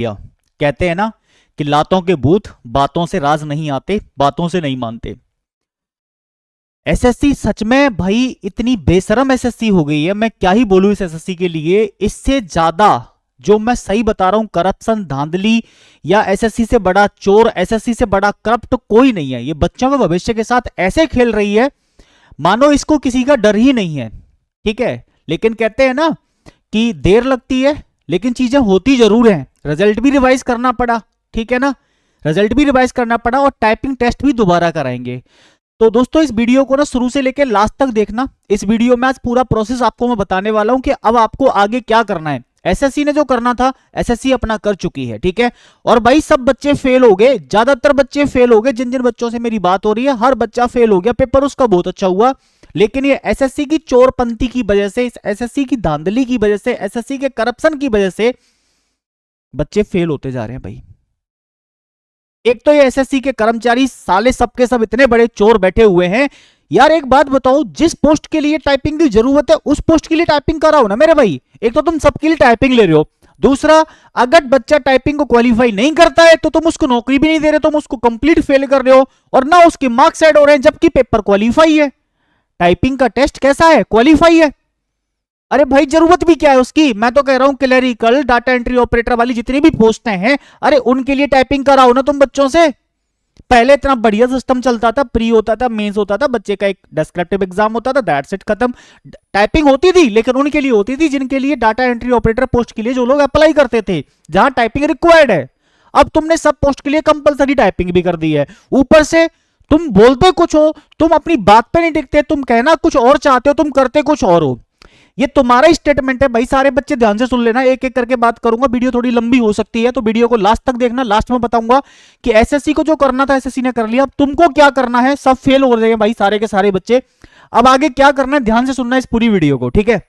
कहते हैं ना कि लातों के भूत बातों से राज नहीं आते, बातों से नहीं मानते। एसएससी सच में भाई इतनी बेशरम एसएससी हो गई है, मैं क्या ही बोलूं इस एसएससी के लिए। इससे ज्यादा जो मैं सही बता रहा हूं करप्शन धांधली या एसएससी से बड़ा चोर, एसएससी से बड़ा करप्ट कोई नहीं है। ये बच्चों के भविष्य के साथ ऐसे खेल रही है मानो इसको किसी का डर ही नहीं है। ठीक है, लेकिन कहते हैं ना कि देर लगती है लेकिन चीजें होती जरूर हैं। रिजल्ट भी रिवाइज करना पड़ा, ठीक है ना, रिजल्ट भी रिवाइज करना पड़ा और टाइपिंग टेस्ट भी दोबारा कराएंगे। तो दोस्तों इस वीडियो को ना शुरू से लेकर लास्ट तक देखना। इस वीडियो में आज पूरा प्रोसेस आपको मैं बताने वाला हूं कि अब आपको आगे क्या करना है। एसएससी ने जो करना था एसएससी अपना कर चुकी है, ठीक है। और भाई सब बच्चे फेल हो गए, ज्यादातर बच्चे फेल हो गए। जिन जिन बच्चों से मेरी बात हो रही है हर बच्चा फेल हो गया, पेपर उसका बहुत अच्छा हुआ। लेकिन ये एसएससी की चोरपंथी की वजह से, इस एसएससी की धांधली की वजह से, एसएससी के करप्शन की वजह से बच्चे फेल होते जा रहे हैं भाई। एक तो ये एसएससी के कर्मचारी साले सबके सब इतने बड़े चोर बैठे हुए हैं। यार एक बात बताओ, जिस पोस्ट के लिए टाइपिंग की जरूरत है उस पोस्ट के लिए टाइपिंग कराओ ना मेरे भाई। एक तो तुम सबके लिए टाइपिंग ले रहे हो, दूसरा अगर बच्चा टाइपिंग को क्वालिफाई नहीं करता है तो तुम उसको नौकरी भी नहीं दे रहे, तुम उसको कंप्लीट फेल कर रहे हो और ना उसके मार्क्स ऐड हो रहे हैं जबकि पेपर क्वालिफाई है। टाइपिंग का टेस्ट कैसा है? क्वालिफाई है। अरे भाई जरूरत भी क्या है उसकी। मैं तो कह रहा हूं क्लरिकल, डाटा एंट्री ऑपरेटर वाली जितनी भी पोस्टें हैं, अरे उनके लिए टाइपिंग कराओ ना तुम बच्चों से। पहले इतना बढ़िया सिस्टम चलता था, प्री होता था, मेंस होता था, बच्चे का एक डिस्क्रिप्टिव एग्जाम होता था, दैट्स इट, खत्म। टाइपिंग होती थी लेकिन उनके लिए होती थी जिनके लिए डाटा एंट्री ऑपरेटर पोस्ट के लिए जो लोग अप्लाई करते थे, जहां टाइपिंग रिक्वायर्ड है। अब तुमने सब पोस्ट के लिए कंपलसरी टाइपिंग भी कर दी है। ऊपर से तुम बोलते कुछ हो, तुम अपनी बात पे नहीं टिकते, तुम कहना कुछ और चाहते हो, तुम करते कुछ और हो। ये तुम्हारा स्टेटमेंट है भाई। सारे बच्चे ध्यान से सुन लेना, एक एक करके बात करूंगा, वीडियो थोड़ी लंबी हो सकती है तो वीडियो को लास्ट तक देखना। लास्ट में बताऊंगा कि एसएससी को जो करना था एसएससी ने कर लिया, अब तुमको क्या करना है। सब फेल हो रहे हैं भाई सारे के सारे बच्चे, अब आगे क्या करना है ध्यान से सुनना इस पूरी वीडियो को, ठीक है।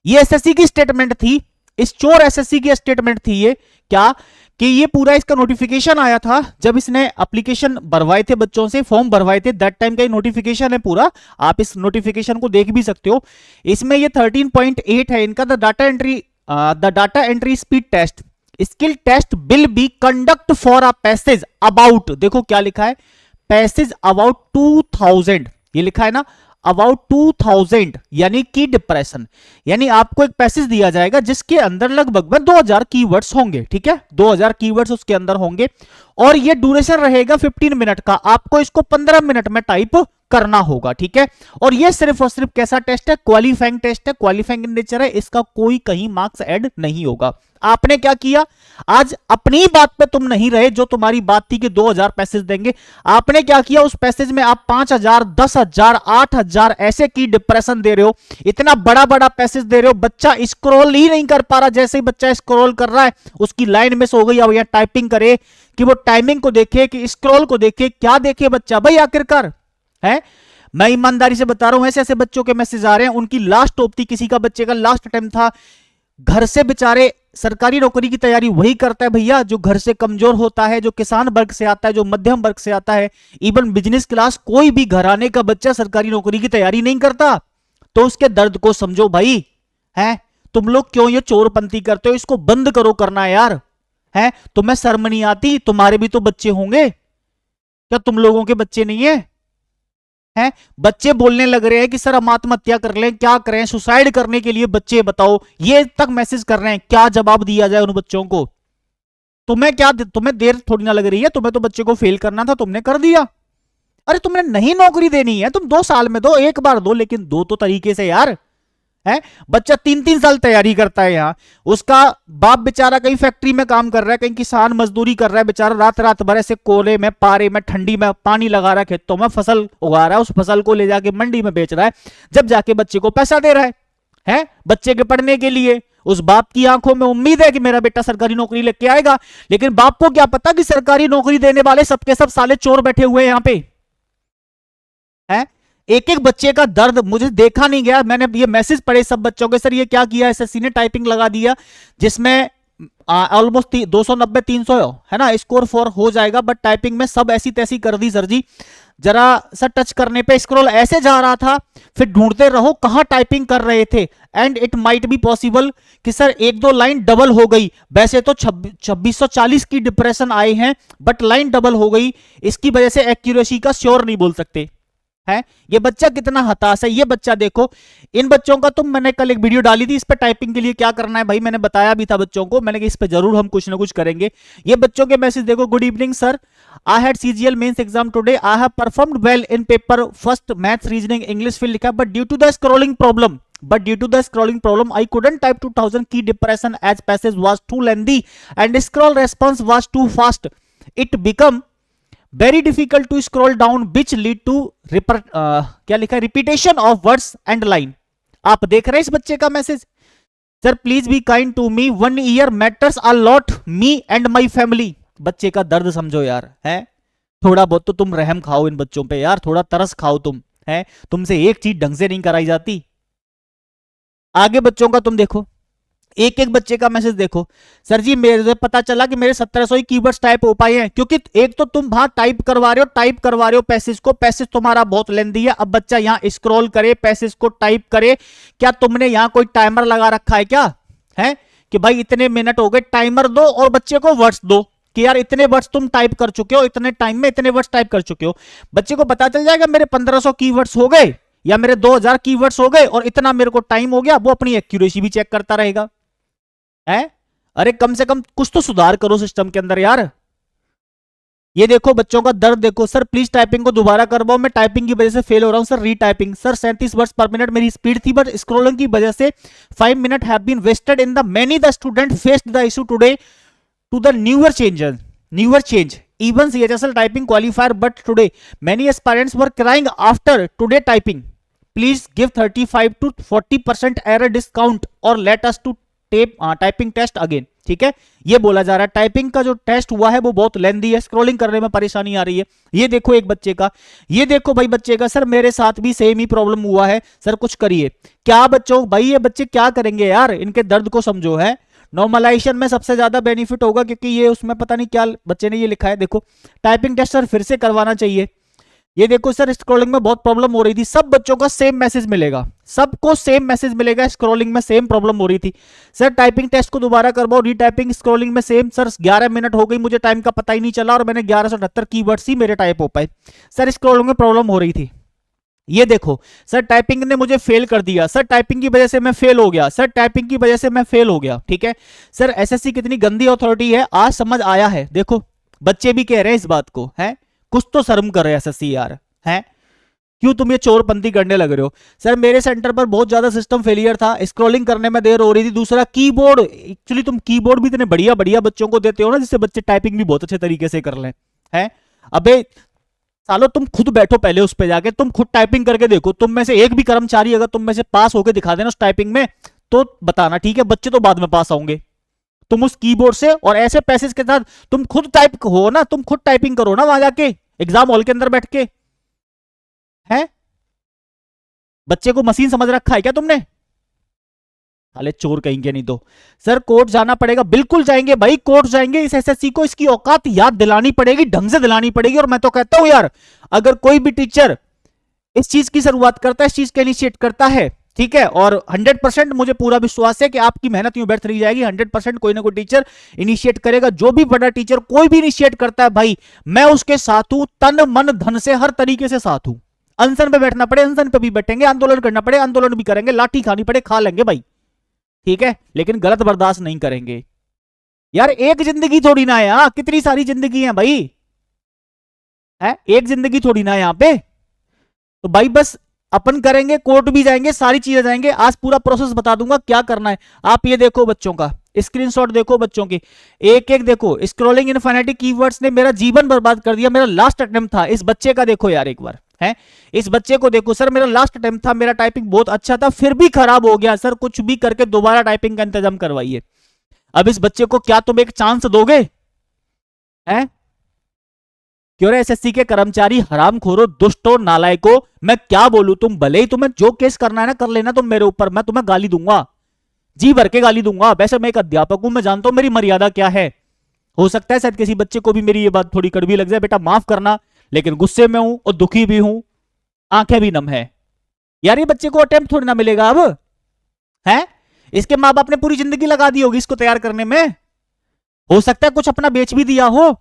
ये एसएससी की स्टेटमेंट थी, इस चोर एसएससी की स्टेटमेंट थी ये। क्या कि ये पूरा इसका नोटिफिकेशन आया था जब इसने एप्लीकेशन भरवाए थे, बच्चों से फॉर्म भरवाए थे, दैट टाइम का ये नोटिफिकेशन है पूरा। आप इस नोटिफिकेशन को देख भी सकते हो। इसमें ये 13.8 है इनका, the data entry speed test skill test will be conduct for a passage about, देखो क्या लिखा है, पैसेज अबाउट 2000, ये लिखा है ना, अबाउट 2000, यानी कि डिप्रेशन। यानी आपको एक पैसेज दिया जाएगा जिसके अंदर लगभग 2000 कीवर्ड्स होंगे, ठीक है, 2000 कीवर्ड्स उसके अंदर होंगे और ये ड्यूरेशन रहेगा 15 मिनट का। आपको इसको 15 मिनट में टाइप करना होगा, ठीक है। और ये सिर्फ और सिर्फ कैसा टेस्ट है? क्वालिफाइंग टेस्ट है, क्वालिफाइंग इन नेचर है, इसका कोई कहीं मार्क्स ऐड नहीं होगा। आपने क्या किया, आज अपनी बात पे तुम नहीं रहे, जो तुम्हारी बात थी कि 2000 पैसेज देंगे, आपने क्या किया, उस पैसेज में आप 5000, 10,000, 8,000 ऐसे की डिप्रेशन दे रहे हो। इतना बड़ा बड़ा पैसेज दे रहे हो, बच्चा स्क्रॉल ही नहीं कर पा रहा। जैसे ही बच्चा स्क्रॉल कर रहा है उसकी लाइन मिस हो गई। अब यह टाइपिंग करे कि वो टाइमिंग को देखे कि स्क्रॉल को देखे, क्या देखे बच्चा भाई आखिरकार है। मैं ईमानदारी से बता रहा हूं, ऐसे ऐसे बच्चों के मैसेज आ रहे हैं, उनकी लास्ट होप थी, किसी का बच्चे का लास्ट अटेम्प्ट था, घर से बेचारे सरकारी नौकरी की तैयारी वही करता है भैया जो घर से कमजोर होता है, जो किसान वर्ग से आता है, जो मध्यम वर्ग से आता है, इवन बिजनेस क्लास, कोई भी घराने का बच्चा सरकारी नौकरी की तैयारी नहीं करता। तो उसके दर्द को समझो भाई, है तुम लोग क्यों ये चोरपंथी करते हो? इसको बंद करो करना यार, है तुम्हें शर्म नहीं आती? तुम्हारे भी तो बच्चे होंगे, क्या तुम लोगों के बच्चे नहीं है? हैं बच्चे बोलने लग रहे हैं कि सर हम आत्महत्या कर लें, क्या करें, सुसाइड करने के लिए बच्चे बताओ, ये तक मैसेज कर रहे हैं। क्या जवाब दिया जाए उन बच्चों को? तुम्हें देर थोड़ी ना लग रही है, तुम्हें तो बच्चे को फेल करना था, तुमने कर दिया। अरे तुमने नहीं नौकरी देनी है, तुम 2 साल में दो, एक बार दो, लेकिन दो तो तरीके से यार। है बच्चा 3-3 साल तैयारी करता है यहाँ, उसका बाप बेचारा कहीं फैक्ट्री में काम कर रहा है, कहीं किसान मजदूरी कर रहा है बेचारा, रात रात भर ऐसे कोले में, पारे में, ठंडी में पानी लगा रहा है, खेतों में फसल उगा रहा है, उस फसल को ले जाके मंडी में बेच रहा है, जब जाके बच्चे को पैसा दे रहा है बच्चे के पढ़ने के लिए। उस बाप की आंखों में उम्मीद है कि मेरा बेटा सरकारी नौकरी लेके आएगा, लेकिन बाप को क्या पता कि सरकारी नौकरी देने वाले सबके सब साले चोर बैठे हुए हैं यहाँ पे। है एक एक बच्चे का दर्द मुझे देखा नहीं गया, मैंने ये मैसेज पढ़े सब बच्चों के, सर ये क्या किया एसएससी ने, टाइपिंग लगा दिया जिसमें ऑलमोस्ट 290 300 है ना स्कोर फॉर हो जाएगा, बट टाइपिंग में सब ऐसी तैसी कर दी सर जी। जरा सा टच करने पे स्क्रॉल ऐसे जा रहा था, फिर ढूंढते रहो कहां टाइपिंग कर रहे थे। And it might be possible कि सर एक दो लाइन डबल हो गई, वैसे तो 2640 की डिप्रेशन आए हैं, बट लाइन डबल हो गई, इसकी वजह से एक्यूरेसी का श्योर नहीं बोल सकते है। ये बच्चा कितना हताश है, ये बच्चा देखो। इन बच्चों का तुम, मैंने कल एक वीडियो डाली थी इस पे टाइपिंग के लिए क्या करना है भाई, मैंने बताया भी था बच्चों को, मैंने कि इस पे जरूर हम कुछ ना कुछ करेंगे। ये बच्चों के मैसेज देखो, good evening sir, I had CGL mains exam today, I have performed well in paper first maths reasoning English fill लिखा, but due to the scrolling problem I couldn't type 2000 key depression as passage was too lengthy and scroll response was too fast. It become very difficult to scroll down which lead to क्या लिखा है, repetition of words and line. आप देख रहे हैं इस बच्चे का message. Sir please be kind to me, 1 year matters a lot me and my family. बच्चे का दर्द समझो यार, है थोड़ा बहुत तो तुम रहम खाओ इन बच्चों पे यार, थोड़ा तरस खाओ तुम, है तुमसे एक चीज ढंग से नहीं कराई जाती। आगे बच्चों का तुम देखो, एक एक बच्चे का मैसेज देखो, सर जी मेरे पता चला कि मेरे 1700 ही कीवर्ड्स टाइप हो पाए हैं, क्योंकि एक तो तुम वहां टाइप करवा रहे हो पैसेज को, पैसेज तुम्हारा बहुत लेंदी है। अब बच्चा यहां स्क्रॉल करे, पैसेज को टाइप करे, क्या तुमने यहां कोई टाइमर लगा रखा है क्या, है कि भाई इतने मिनट हो गए, टाइमर दो और बच्चे को वर्ड्स दो कि यार इतने वर्ड्स तुम टाइप कर चुके हो, इतने टाइम में इतने वर्ड्स टाइप कर चुके हो। बच्चे को पता चल जाएगा मेरे 1500 कीवर्ड्स हो गए या मेरे 2000 कीवर्ड्स हो गए और इतना मेरे को टाइम हो गया, वो अपनी एक्यूरेसी भी चेक करता रहेगा। है अरे कम से कम कुछ तो सुधार करो सिस्टम के अंदर यार। ये देखो बच्चों का दर्द देखो, सर प्लीज टाइपिंग को दोबारा करवाओ, मैं टाइपिंग की वजह से फेल हो रहा हूं sir, retyping sir 37 words per minute मेरी स्पीड थी, बट स्क्रॉलिंग की वजह से 5 minute have been wasted in the many the student faced the issue today to the newer change even CHSL typing qualifier, but today many aspirants were crying after today typing. Please give 35 to 40% error discount और let us to typing test again. ठीक है, ये बोला जा रहा है typing का जो टेस्ट हुआ है वो बहुत लेंदी है, स्क्रॉलिंग करने में परेशानी आ रही है। ये देखो एक बच्चे का, ये देखो भाई बच्चे का, सर मेरे साथ भी सेम ही प्रॉब्लम हुआ है सर, कुछ करिए। क्या बच्चों भाई ये बच्चे क्या करेंगे यार, इनके दर्द को समझो। है नॉर्मलाइजेशन में सबसे ज्यादा बेनिफिट होगा, क्योंकि ये उसमें पता नहीं क्या बच्चे ने ये लिखा है, देखो टाइपिंग टेस्ट सर फिर से करवाना चाहिए। ये देखो सर स्क्रॉलिंग में बहुत प्रॉब्लम हो रही थी, सब बच्चों का सेम मैसेज मिलेगा, सबको सेम मैसेज मिलेगा, स्क्रॉलिंग में सेम प्रॉब्लम हो रही थी। सर टाइपिंग टेस्ट को दोबारा करवाओ, रीटाइपिंग स्क्रॉलिंग में सेम। सर 11 मिनट हो गई, मुझे टाइम का पता ही नहीं चला और मैंने 1178 कीवर्ड्स ही मेरे टाइप हो पाए। सर स्क्रॉलिंग में प्रॉब्लम हो रही थी। ये देखो सर टाइपिंग ने मुझे फेल कर दिया, सर टाइपिंग की वजह से मैं फेल हो गया, सर टाइपिंग की वजह से मैं फेल हो गया। ठीक है सर, एसएससी कितनी गंदी अथॉरिटी है आज समझ आया है। देखो बच्चे भी कह रहे हैं इस बात को, है कुछ तो शर्म कर रहे हैं एसएससी यार, है क्यों तुम ये चोरपंथी करने लग रहे हो। सर मेरे सेंटर पर बहुत ज्यादा सिस्टम फेलियर था, स्क्रॉलिंग करने में देर हो रही थी, दूसरा कीबोर्ड, एक्चुअली तुम कीबोर्ड भी इतने बढ़िया बढ़िया बच्चों को देते हो ना, जिससे बच्चे टाइपिंग भी बहुत अच्छे तरीके से कर लें। है अबे सालो तुम खुद बैठो पहले उस पे जाके, तुम खुद टाइपिंग करके देखो, तुम में से एक भी कर्मचारी अगर तुम में से पास होकर दिखा देना उस टाइपिंग में तो बताना, ठीक है। बच्चे तो बाद में पास होंगे, तुम उस कीबोर्ड से और ऐसे पैसेज के साथ तुम खुद टाइप हो ना, तुम खुद टाइपिंग करो ना वहां जाके एग्जाम हॉल के अंदर बैठ के। है बच्चे को मशीन समझ रखा है क्या तुमने, साले चोर कहेंगे। नहीं तो सर कोर्ट जाना पड़ेगा, बिल्कुल जाएंगे भाई, कोर्ट जाएंगे, इस एसएससी को इसकी औकात याद दिलानी पड़ेगी, ढंग से दिलानी पड़ेगी। और मैं तो कहता हूं यार, अगर कोई भी टीचर इस चीज की शुरुआत करता है, इस चीज का इनिशिएट करता है, ठीक है, और 100% मुझे पूरा विश्वास है कि आपकी मेहनत यूं व्यर्थ नहीं जाएगी, 100% कोई ना कोई टीचर इनिशिएट करेगा। जो भी बड़ा टीचर कोई भी इनिशिएट करता है भाई, मैं उसके साथ हूं, तन मन धन से हर तरीके से साथ हूं। अनशन पे बैठना पड़े अनशन पे भी बैठेंगे, आंदोलन करना पड़े आंदोलन भी करेंगे, लाठी खानी पड़े खा लेंगे भाई, ठीक है, लेकिन गलत बर्दाश्त नहीं करेंगे यार। एक जिंदगी थोड़ी ना है यहाँ, कितनी सारी जिंदगी है भाई, है एक जिंदगी थोड़ी ना है यहाँ पे। तो भाई बस अपन करेंगे, कोर्ट भी जाएंगे, सारी चीजें जाएंगे। आज पूरा प्रोसेस बता दूंगा क्या करना है। आप ये देखो बच्चों का स्क्रीनशॉट देखो, बच्चों की एक एक देखो। स्क्रॉलिंग इनफिनिटी कीवर्ड्स ने मेरा जीवन बर्बाद कर दिया, मेरा लास्ट अटेम्प्ट था। इस बच्चे का देखो यार एक बार, है इस बच्चे को देखो, सर मेरा लास्ट अटेम्प्ट था, मेरा टाइपिंग बहुत अच्छा था, फिर भी खराब हो गया। सर कुछ भी करके दोबारा टाइपिंग का इंतजाम करवाइए। अब इस बच्चे को क्या तुम एक चांस दोगे, हैं? क्यों रे एसएससी के कर्मचारी, हरामखोरो, दुष्टो, नालायको, मैं क्या बोलूं। तुम भले ही तुम्हें जो केस करना है ना कर लेना तुम मेरे ऊपर, मैं तुम्हें गाली दूंगा, जी भर के गाली दूंगा। वैसे मैं एक अध्यापक हूं, मैं जानता हूं मेरी मर्यादा क्या है। हो सकता है शायद किसी बच्चे को भी मेरी ये बात थोड़ी कड़वी लग जाए, बेटा माफ करना, लेकिन गुस्से में हूं और दुखी भी हूं, आंखें भी नम है। यार ये बच्चे को अटेम्प्ट थोड़ी ना मिलेगा अब, है? इसके माँ बाप ने पूरी जिंदगी लगा दी होगी इसको तैयार करने में। हो सकता है कुछ अपना बेच भी दिया हो,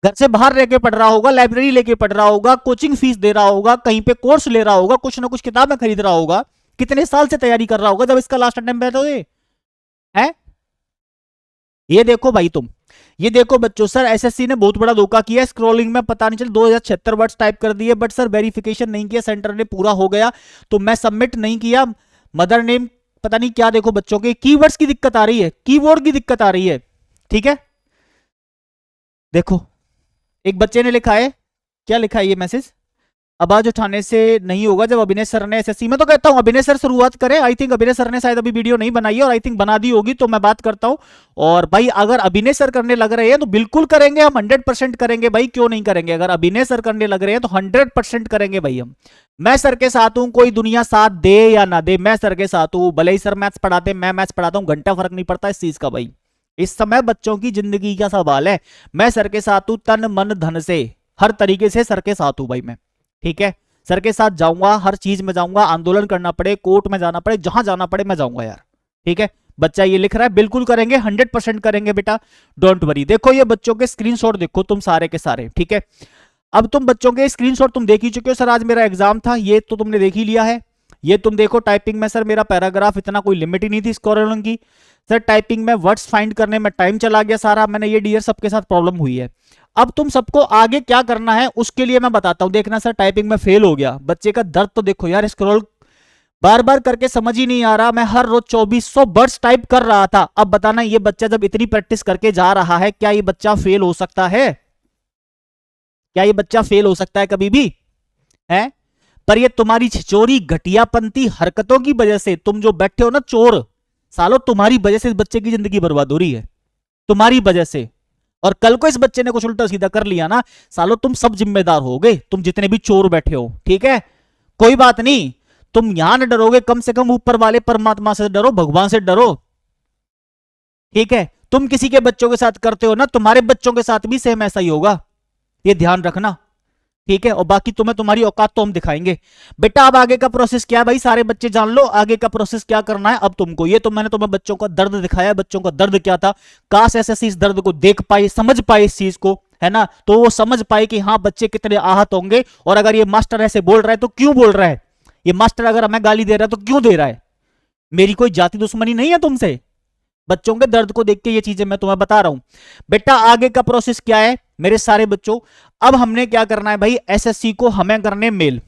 घर से बाहर रह के पढ़ रहा होगा, लाइब्रेरी लेके पढ़ रहा होगा, कोचिंग फीस दे रहा होगा, कहीं पे कोर्स ले रहा होगा, कुछ ना कुछ किताबें खरीद रहा होगा, कितने साल से तैयारी कर रहा होगा जब इसका लास्ट अटेम्प्ट है तो ये है। ये देखो भाई तुम, ये देखो बच्चों, सर एसएससी ने बहुत बड़ा धोखा किया, स्क्रॉलिंग में पता नहीं चल 2076 वर्ड्स टाइप कर दिए, बट सर वेरिफिकेशन नहीं किया, सेंटर ने पूरा हो गया तो मैं सबमिट नहीं किया, मदर नेम पता नहीं क्या। देखो बच्चों के कीवर्ड्स की दिक्कत आ रही है, कीबोर्ड की दिक्कत आ रही है, ठीक है। देखो एक बच्चे ने लिखा है, क्या लिखा है ये मैसेज, आवाज उठाने से नहीं होगा जब अभिनय सर ने एसएससी में, तो कहता हूं अभिनय सर शुरुआत करें। आई थिंक अभिनय सर ने शायद अभी वीडियो नहीं बनाई है, और आई थिंक बना दी होगी तो मैं बात करता हूं। और भाई अगर अभिनय सर करने लग रहे हैं तो बिल्कुल करेंगे हम, 100% करेंगे भाई, क्यों नहीं करेंगे। अगर अभिनय सर करने लग रहे हैं तो 100% करेंगे भाई हम। मैं सर के साथ हूं, कोई दुनिया साथ दे या ना दे, मैं सर के साथ हूं। भले ही सर मैथ्स पढ़ाते, मैं मैथ्स पढ़ाता हूं, घंटा फर्क नहीं पड़ता इस चीज का भाई। इस समय बच्चों की जिंदगी का सवाल है, मैं सर के साथ हूं, तन मन धन से, हर तरीके से सर के साथ हूं भाई मैं, ठीक है। सर के साथ जाऊंगा, हर चीज में जाऊंगा, आंदोलन करना पड़े, कोर्ट में जाना पड़े, जहां जाना पड़े मैं जाऊंगा यार, ठीक है। बच्चा ये लिख रहा है, बिल्कुल करेंगे, 100% करेंगे बेटा, डोंट वरी। देखो ये बच्चों के स्क्रीनशॉट देखो तुम सारे के सारे, ठीक है। अब तुम बच्चों के स्क्रीनशॉट तुम देख ही चुके हो, सर आज मेरा एग्जाम था, ये तो तुमने देख ही लिया है। ये तुम देखो टाइपिंग में सर मेरा पैराग्राफ इतना कोई लिमिट ही नहीं थी स्कोरलिंग की, सर टाइपिंग में वर्ड्स फाइंड करने में टाइम चला गया सारा, मैंने ये डियर सबके साथ प्रॉब्लम हुई है। अब तुम सबको आगे क्या करना है उसके लिए मैं बताता हूं। देखना सर टाइपिंग में फेल हो गया, बच्चे का दर्द तो देखो यार, स्क्रॉल बार बार करके समझ ही नहीं आ रहा, मैं हर रोज 2400 वर्ड्स टाइप कर रहा था। अब बताना ये बच्चा जब इतनी प्रैक्टिस करके जा रहा है, क्या ये बच्चा फेल हो सकता है? क्या ये बच्चा फेल हो सकता है कभी भी? है? पर ये तुम्हारी छिचोरी घटियापंती हरकतों की वजह से, तुम जो बैठे हो ना चोर सालो, तुम्हारी वजह से इस बच्चे की जिंदगी बर्बाद हो रही है, तुम्हारी वजह से। और कल को इस बच्चे ने कुछ उल्टा सीधा कर लिया ना सालो, तुम सब जिम्मेदार होगे, तुम जितने भी चोर बैठे हो, ठीक है। कोई बात नहीं, तुम यहां न डरोगे, कम से कम ऊपर वाले परमात्मा से डरो, भगवान से डरो, ठीक है। तुम किसी के बच्चों के साथ करते हो ना, तुम्हारे बच्चों के साथ भी सेम ऐसा ही होगा, ये ध्यान रखना, ठीक है। और बाकी तुम्हें तुम्हारी औकात तो हम दिखाएंगे बेटा। अब आगे का प्रोसेस क्या है भाई, सारे बच्चे जान लो आगे का प्रोसेस क्या करना है अब तुमको। ये तो मैंने तुम्हें बच्चों का दर्द दिखाया, बच्चों का दर्द क्या था, काश एसएससी इस दर्द को देख पाए, समझ पाए इस चीज को, है ना, तो वो समझ पाए कि हाँ बच्चे कितने आहत होंगे। और अगर ये मास्टर ऐसे बोल रहा है तो क्यों बोल रहा है, ये मास्टर अगर हमें गाली दे रहा है तो क्यों दे रहा है, मेरी कोई जाति दुश्मनी नहीं है तुमसे, बच्चों के दर्द को देख के ये चीजें मैं तुम्हें बता रहा हूं। बेटा आगे का प्रोसेस क्या है मेरे सारे बच्चों, अब हमने क्या करना है भाई, एसएससी को हमें करने मेल।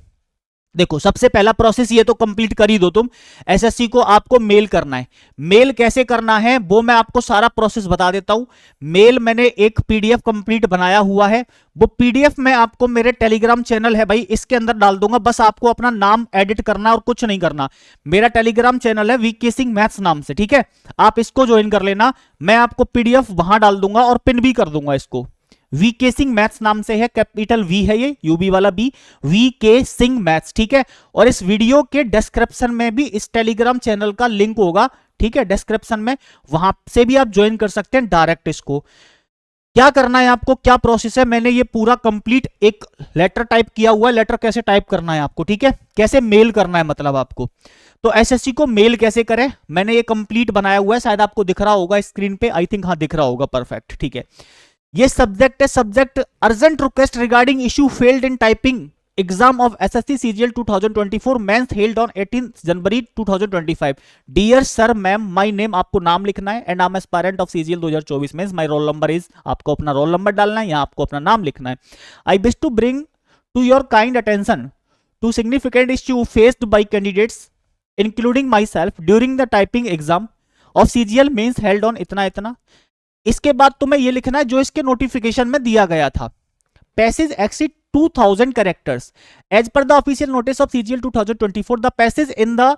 देखो सबसे पहला प्रोसेस ये तो कंप्लीट कर ही दो तुम, एसएससी को आपको मेल करना है। मेल कैसे करना है वो मैं आपको सारा प्रोसेस बता देता हूं। मेल मैंने एक पीडीएफ कंप्लीट बनाया हुआ है, वो पीडीएफ मैं आपको मेरे टेलीग्राम चैनल है भाई इसके अंदर डाल दूंगा, बस आपको अपना नाम एडिट करना और कुछ नहीं करना। मेरा टेलीग्राम चैनल है वीके सिंह मैथ्स नाम से, ठीक है, आप इसको ज्वाइन कर लेना। मैं आपको पीडीएफ वहां डाल दूंगा और पिन भी कर दूंगा इसको, वीके सिंह मैथ्स नाम से है, कैपिटल वी है ये, यूबी वाला बी, वीके सिंह मैथ्स, ठीक है। और इस वीडियो के डिस्क्रिप्शन में भी इस टेलीग्राम चैनल का लिंक होगा, ठीक है, डिस्क्रिप्शन में, वहां से भी आप ज्वाइन कर सकते हैं डायरेक्ट इसको। क्या करना है आपको, क्या प्रोसेस है, मैंने ये पूरा कंप्लीट एक लेटर टाइप किया हुआ है, लेटर कैसे टाइप करना है आपको, ठीक है, कैसे मेल करना है मतलब आपको। तो एसएससी को मेल कैसे करें मैंने ये कंप्लीट बनाया हुआ है, शायद आपको दिख रहा होगा स्क्रीन पे, आई थिंक हाँ दिख रहा होगा, परफेक्ट, ठीक है। ये सब्जेक्ट है, subject urgent request regarding issue failed in typing exam of SSC CGL 2024 mains held on 18 January 2025। Dear sir ma'am, my name, आपको नाम लिखना है, and I am aspirant of CGL 2024 mains, my roll number is, आपको अपना roll number डालना है, यहाँ आपको अपना नाम लिखना है। I wish to bring to your kind attention to significant issue faced by candidates including myself during the typing exam of CGL mains held on इतना इतना। इसके बाद तुम्हें यह लिखना है जो इसके नोटिफिकेशन में दिया गया था, passage exceed 2000 characters as per the official notice of CGL 2024, the passage in the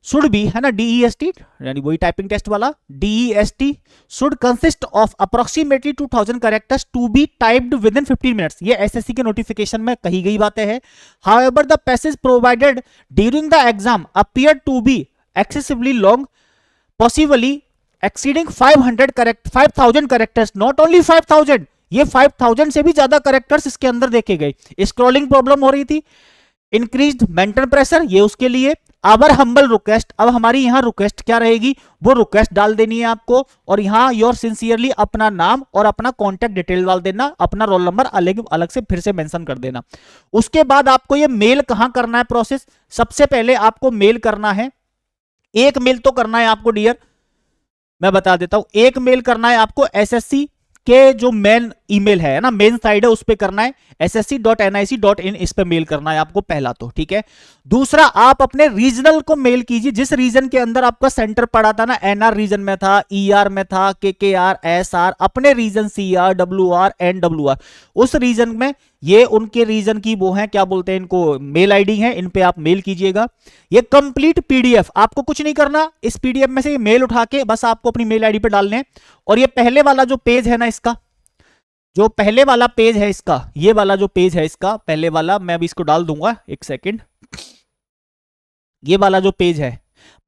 should be, है ना, डीईएसटी यानी वही टाइपिंग टेस्ट वाला, DEST should consist of approximately 2000 characters to be typed within 15 minutes. ये SSC के notification में कही गई बातें हैं। However the passage provided during the exam appear to be excessively long, possibly exceeding 5,000 characters, not only 5,000, ये 5,000 से भी ज्यादा कैरेक्टर्स इसके अंदर देखे गए। स्क्रॉलिंग प्रॉब्लम हो रही थी, इंक्रीज्ड मेंटल प्रेशर, ये उसके लिए। आवर हम्बल रिक्वेस्ट, अब हमारी यहां रिक्वेस्ट क्या रहेगी, वो रिक्वेस्ट डाल देनी है आपको, और यहां योर सिंसियरली अपना नाम और अपना कॉन्टेक्ट डिटेल डाल देना, अपना रोल नंबर अलग अलग से फिर से मेंशन कर देना। उसके बाद आपको ये मेल कहां करना है प्रोसेस, सबसे पहले आपको मेल करना है, एक मेल तो करना है आपको डियर, मैं बता देता हूं, एक मेल करना है आपको एसएससी के जो मेन ईमेल है ना, मेन साइड है, उस पे करना है ssc.nic.in, इस पे मेल करना है आपको, पहला तो ठीक है। दूसरा, आप अपने रीजनल को मेल कीजिए, जिस रीजन के अंदर आपका सेंटर पड़ा था ना, एनआर रीजन में था, ईआर में था, केकेआर, एसआर, अपने रीजन सीआर, डब्ल्यूआर, एनडब्ल्यूआर, उस रीजन में, ये उनके रीजन की वो है, क्या बोलते हैं इनको, मेल आईडी है, इन पे आप मेल कीजिएगा। ये कंप्लीट पीडीएफ, आपको कुछ नहीं करना, इस पीडीएफ में से ये मेल उठा के बस आपको अपनी मेल आईडी पे डालने हैं। और ये पहले वाला जो पेज है ना इसका, जो पहले वाला पेज है इसका, ये वाला जो पेज है इसका पहले वाला, मैं अभी इसको डाल दूंगा, एक सेकेंड, ये वाला जो पेज है,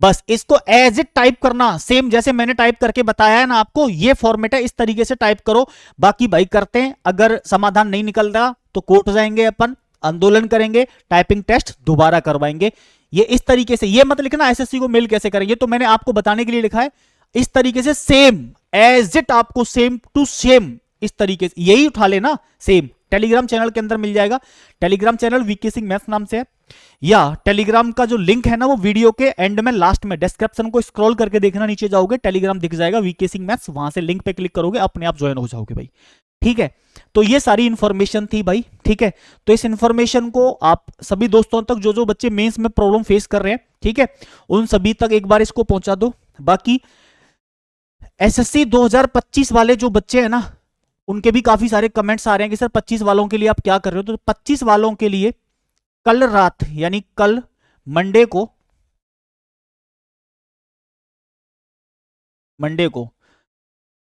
बस इसको एज इट टाइप करना, सेम जैसे मैंने टाइप करके बताया है ना आपको, ये फॉर्मेट है, इस तरीके से टाइप करो। बाकी भाई करते हैं, अगर समाधान नहीं निकल रहा तो कोर्ट जाएंगे, अपन आंदोलन करेंगे, टाइपिंग टेस्ट दोबारा करवाएंगे। ये इस तरीके से, ये मत लिखना एसएससी को मेल कैसे करेंगे, तो मैंने आपको बताने के लिए लिखा है, इस तरीके से सेम एज इट, आपको सेम टू सेम इस तरीके से यही उठा लेना, सेम टेलीग्राम चैनल के अंदर मिल जाएगा। Telegram channel VK Singh maths नाम से है, या टेलीग्राम का जो लिंक है ना, वो वीडियो के एंड में, लास्ट में, डिस्क्रिप्शन को स्क्रॉल करके देखना, नीचे जाओगे टेलीग्राम दिख जाएगा वीके सिंह मैथ्स, वहां से लिंक पे क्लिक करोगे, अपने आप ज्वाइन हो जाओगे भाई, ठीक है। तो ये सारी इंफॉर्मेशन थी भाई, ठीक है। तो इस इंफॉर्मेशन को आप सभी दोस्तों तक, जो जो बच्चे मेंस में प्रॉब्लम फेस कर रहे हैं, ठीक है, उन सभी तक एक बार इसको पहुंचा दो। बाकी एसएससी 2025 वाले जो बच्चे हैं ना, उनके भी काफी सारे कमेंट्स आ रहे हैं कि सर 25 वालों के लिए आप क्या कर रहे हो, तो 25 वालों के लिए कल रात, यानी कल मंडे को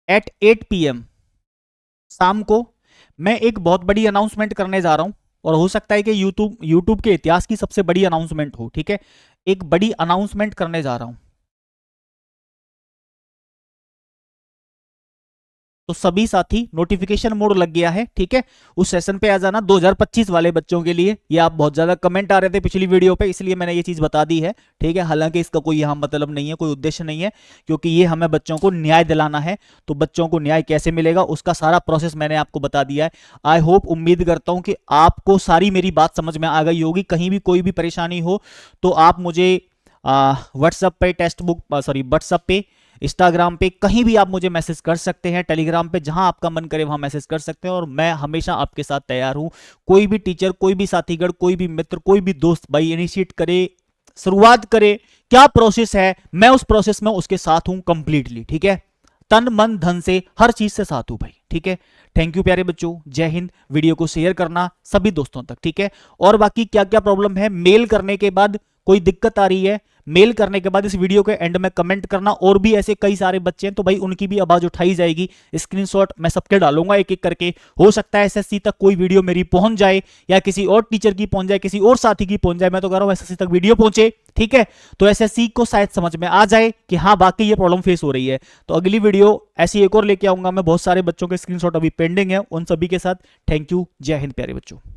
एट 8 PM शाम को मैं एक बहुत बड़ी अनाउंसमेंट करने जा रहा हूं, और हो सकता है कि यूट्यूब के इतिहास की सबसे बड़ी अनाउंसमेंट हो, ठीक है। एक बड़ी अनाउंसमेंट करने जा रहा हूं, तो सभी साथी, नोटिफिकेशन मोड लग गया है, ठीक है, उस सेशन पे आ जाना 2025 वाले बच्चों के लिए। ये आप बहुत ज्यादा कमेंट आ रहे थे पिछली वीडियो पे, इसलिए मैंने ये चीज बता दी है, ठीक है। हालांकि इसका कोई यहाँ मतलब नहीं है, कोई उद्देश्य नहीं है, क्योंकि ये हमें बच्चों को न्याय दिलाना है। तो बच्चों को न्याय कैसे मिलेगा, उसका सारा प्रोसेस मैंने आपको बता दिया है। आई होप, उम्मीद करता हूं कि आपको सारी मेरी बात समझ में आ गई होगी। कहीं भी कोई भी परेशानी हो तो आप मुझे व्हाट्सएप पे, व्हाट्सएप पे, इंस्टाग्राम पे, कहीं भी आप मुझे मैसेज कर सकते हैं, टेलीग्राम पे, जहां आपका मन करे वहां मैसेज कर सकते हैं, और मैं हमेशा आपके साथ तैयार हूं। कोई भी टीचर, कोई भी साथीगण, कोई भी मित्र, कोई भी दोस्त भाई इनिशिएट करे, शुरुआत करे, क्या प्रोसेस है, मैं उस प्रोसेस में उसके साथ हूं कंप्लीटली, ठीक है, तन मन धन से, हर चीज से साथ हूं भाई, ठीक है। थैंक यू प्यारे बच्चों, जय हिंद। वीडियो को शेयर करना सभी दोस्तों तक, ठीक है। और बाकी क्या क्या प्रॉब्लम है, मेल करने के बाद कोई दिक्कत आ रही है, मेल करने के बाद इस वीडियो के एंड में कमेंट करना। और भी ऐसे कई सारे बच्चे हैं, तो भाई उनकी भी आवाज उठाई जाएगी, स्क्रीनशॉट मैं सबके डालूंगा एक एक करके। हो सकता है एसएससी तक कोई वीडियो मेरी पहुंच जाए, या किसी और टीचर की पहुंच जाए, किसी और साथी की पहुंच जाए, मैं तो कह रहा हूं एसएससी तक वीडियो पहुंचे, ठीक है। तो एसएससी को शायद समझ में आ जाए कि हाँ बाकी ये प्रॉब्लम फेस हो रही है। तो अगली वीडियो ऐसी एक और लेके आऊंगा मैं, बहुत सारे बच्चों के स्क्रीनशॉट अभी पेंडिंग है, उन सभी के साथ। थैंक यू, जय हिंद प्यारे बच्चों।